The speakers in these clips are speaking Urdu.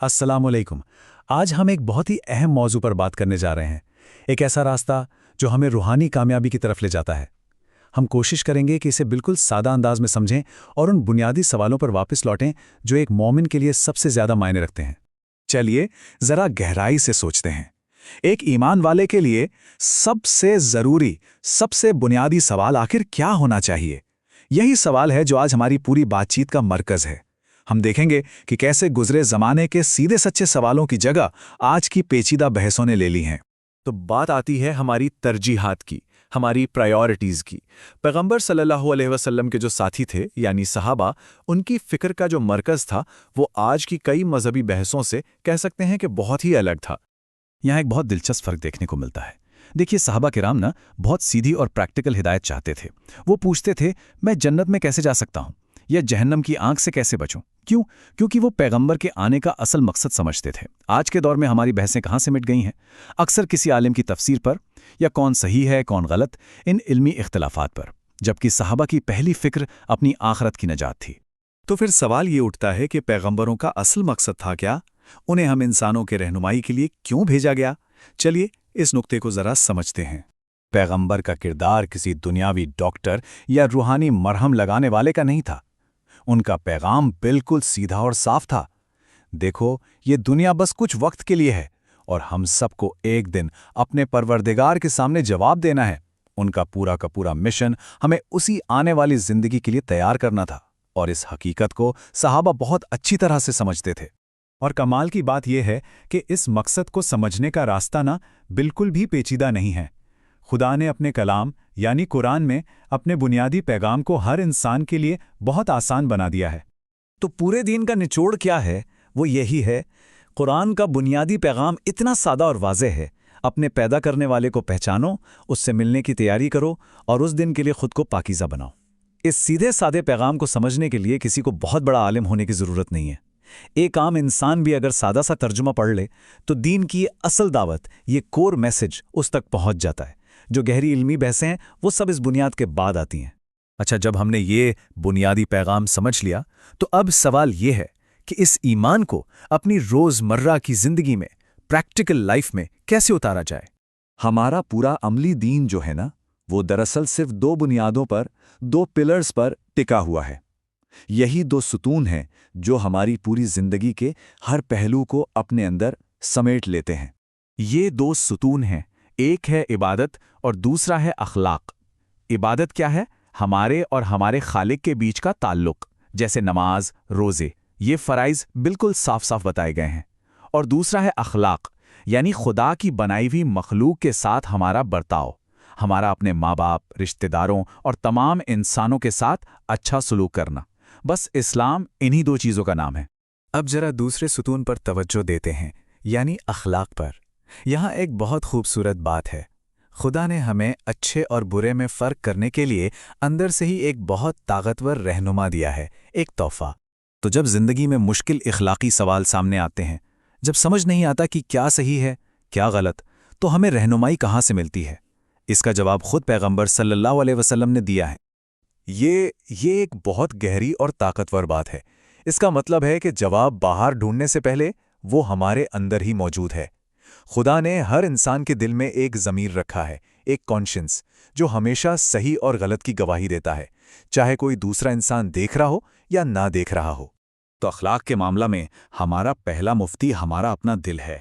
السلام علیکم۔ آج ہم ایک بہت ہی اہم موضوع پر بات کرنے جا رہے ہیں، ایک ایسا راستہ جو ہمیں روحانی کامیابی کی طرف لے جاتا ہے۔ ہم کوشش کریں گے کہ اسے بالکل سادہ انداز میں سمجھیں اور ان بنیادی سوالوں پر واپس لوٹیں جو ایک مومن کے لیے سب سے زیادہ معنی رکھتے ہیں۔ چلیے ذرا گہرائی سے سوچتے ہیں۔ ایک ایمان والے کے لیے سب سے ضروری، سب سے بنیادی سوال آخر کیا ہونا چاہیے؟ یہی سوال ہے جو آج ہماری پوری بات چیت کا مرکز ہے۔ ہم دیکھیں گے کہ کیسے گزرے زمانے کے سیدھے سچے سوالوں کی جگہ آج کی پیچیدہ بحثوں نے لے لی ہیں۔ تو بات آتی ہے ہماری ترجیحات کی، ہماری پرائیورٹیز کی۔ پیغمبر صلی اللہ علیہ وسلم کے جو ساتھی تھے یعنی صحابہ، ان کی فکر کا جو مرکز تھا وہ آج کی کئی مذہبی بحثوں سے کہہ سکتے ہیں کہ بہت ہی الگ تھا۔ یہاں ایک بہت دلچسپ فرق دیکھنے کو ملتا ہے۔ دیکھیے صحابہ کرام نا بہت سیدھی اور پریکٹیکل ہدایت چاہتے تھے۔ وہ پوچھتے تھے میں جنت میں کیسے جا سکتا ہوں یا جہنم کی آنکھ سے کیسے بچوں؟ کیوں؟ کیونکہ وہ پیغمبر کے آنے کا اصل مقصد سمجھتے تھے۔ آج کے دور میں ہماری بحثیں کہاں سے مٹ گئی ہیں؟ اکثر کسی عالم کی تفسیر پر یا کون صحیح ہے کون غلط، ان علمی اختلافات پر، جبکہ صحابہ کی پہلی فکر اپنی آخرت کی نجات تھی۔ تو پھر سوال یہ اٹھتا ہے کہ پیغمبروں کا اصل مقصد تھا کیا؟ انہیں ہم انسانوں کے رہنمائی کے لیے کیوں بھیجا گیا؟ چلیے اس نقطے کو ذرا سمجھتے ہیں۔ پیغمبر کا کردار کسی دنیاوی ڈاکٹر یا روحانی مرہم لگانے والے کا نہیں تھا۔ ان کا پیغام بالکل سیدھا اور صاف تھا۔ دیکھو، یہ دنیا بس کچھ وقت کے لیے ہے اور ہم سب کو ایک دن اپنے پروردگار کے سامنے جواب دینا ہے۔ ان کا پورا مشن ہمیں اسی آنے والی زندگی کے لیے تیار کرنا تھا، اور اس حقیقت کو صحابہ بہت اچھی طرح سے سمجھتے تھے۔ اور کمال کی بات یہ ہے کہ اس مقصد کو سمجھنے کا راستہ نہ بالکل بھی پیچیدہ نہیں ہے۔ خدا نے اپنے کلام یعنی قرآن میں اپنے بنیادی پیغام کو ہر انسان کے لیے بہت آسان بنا دیا ہے۔ تو پورے دین کا نچوڑ کیا ہے؟ وہ یہی ہے، قرآن کا بنیادی پیغام اتنا سادہ اور واضح ہے۔ اپنے پیدا کرنے والے کو پہچانو، اس سے ملنے کی تیاری کرو اور اس دن کے لیے خود کو پاکیزہ بناؤ۔ اس سیدھے سادے پیغام کو سمجھنے کے لیے کسی کو بہت بڑا عالم ہونے کی ضرورت نہیں ہے۔ ایک عام انسان بھی اگر سادہ سا ترجمہ پڑھ لے تو دین کی یہ اصل دعوت، یہ کور میسج اس تک پہنچ جاتا ہے۔ جو گہری علمی بحثیں ہیں وہ سب اس بنیاد کے بعد آتی ہیں۔ اچھا، جب ہم نے یہ بنیادی پیغام سمجھ لیا تو اب سوال یہ ہے کہ اس ایمان کو اپنی روزمرہ کی زندگی میں، پریکٹیکل لائف میں کیسے اتارا جائے؟ ہمارا پورا عملی دین جو ہے نا، وہ دراصل صرف دو بنیادوں پر، دو پلرز پر ٹکا ہوا ہے۔ یہی دو ستون ہیں جو ہماری پوری زندگی کے ہر پہلو کو اپنے اندر سمیٹ لیتے ہیں۔ یہ دو ستون ہیں، ایک ہے عبادت اور دوسرا ہے اخلاق۔ عبادت کیا ہے؟ ہمارے اور ہمارے خالق کے بیچ کا تعلق، جیسے نماز، روزے، یہ فرائض بالکل صاف صاف بتائے گئے ہیں۔ اور دوسرا ہے اخلاق، یعنی خدا کی بنائی ہوئی مخلوق کے ساتھ ہمارا برتاؤ، ہمارا اپنے ماں باپ، رشتہ داروں اور تمام انسانوں کے ساتھ اچھا سلوک کرنا۔ بس اسلام انہی دو چیزوں کا نام ہے۔ اب ذرا دوسرے ستون پر توجہ دیتے ہیں، یعنی اخلاق پر۔ یہاں ایک بہت خوبصورت بات ہے۔ خدا نے ہمیں اچھے اور برے میں فرق کرنے کے لیے اندر سے ہی ایک بہت طاقتور رہنما دیا ہے، ایک تحفہ۔ تو جب زندگی میں مشکل اخلاقی سوال سامنے آتے ہیں، جب سمجھ نہیں آتا کہ کیا صحیح ہے کیا غلط، تو ہمیں رہنمائی کہاں سے ملتی ہے؟ اس کا جواب خود پیغمبر صلی اللہ علیہ وسلم نے دیا ہے۔ یہ ایک بہت گہری اور طاقتور بات ہے۔ اس کا مطلب ہے کہ جواب باہر ڈھونڈنے سے پہلے وہ ہمارے اندر ہی موجود ہے۔ خدا نے ہر انسان کے دل میں ایک ضمیر رکھا ہے، ایک کانشنس، جو ہمیشہ صحیح اور غلط کی گواہی دیتا ہے، چاہے کوئی دوسرا انسان دیکھ رہا ہو یا نہ دیکھ رہا ہو۔ تو اخلاق کے معاملہ میں ہمارا پہلا مفتی ہمارا اپنا دل ہے۔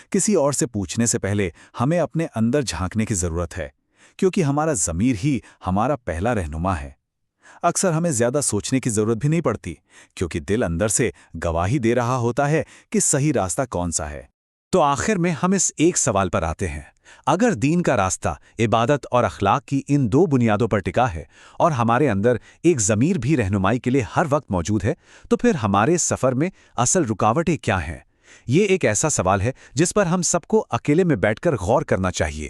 کسی اور سے پوچھنے سے پہلے ہمیں اپنے اندر جھانکنے کی ضرورت ہے، کیونکہ ہمارا ضمیر ہی ہمارا پہلا رہنما ہے۔ اکثر ہمیں زیادہ سوچنے کی ضرورت بھی نہیں پڑتی، کیونکہ دل اندر سے گواہی دے رہا ہوتا ہے کہ صحیح راستہ کون سا ہے۔ تو آخر میں ہم اس ایک سوال پر آتے ہیں، اگر دین کا راستہ عبادت اور اخلاق کی ان دو بنیادوں پر ٹکا ہے اور ہمارے اندر ایک ضمیر بھی رہنمائی کے لیے ہر وقت موجود ہے، تو پھر ہمارے سفر میں اصل رکاوٹیں کیا ہیں؟ یہ ایک ایسا سوال ہے جس پر ہم سب کو اکیلے میں بیٹھ کر غور کرنا چاہیے۔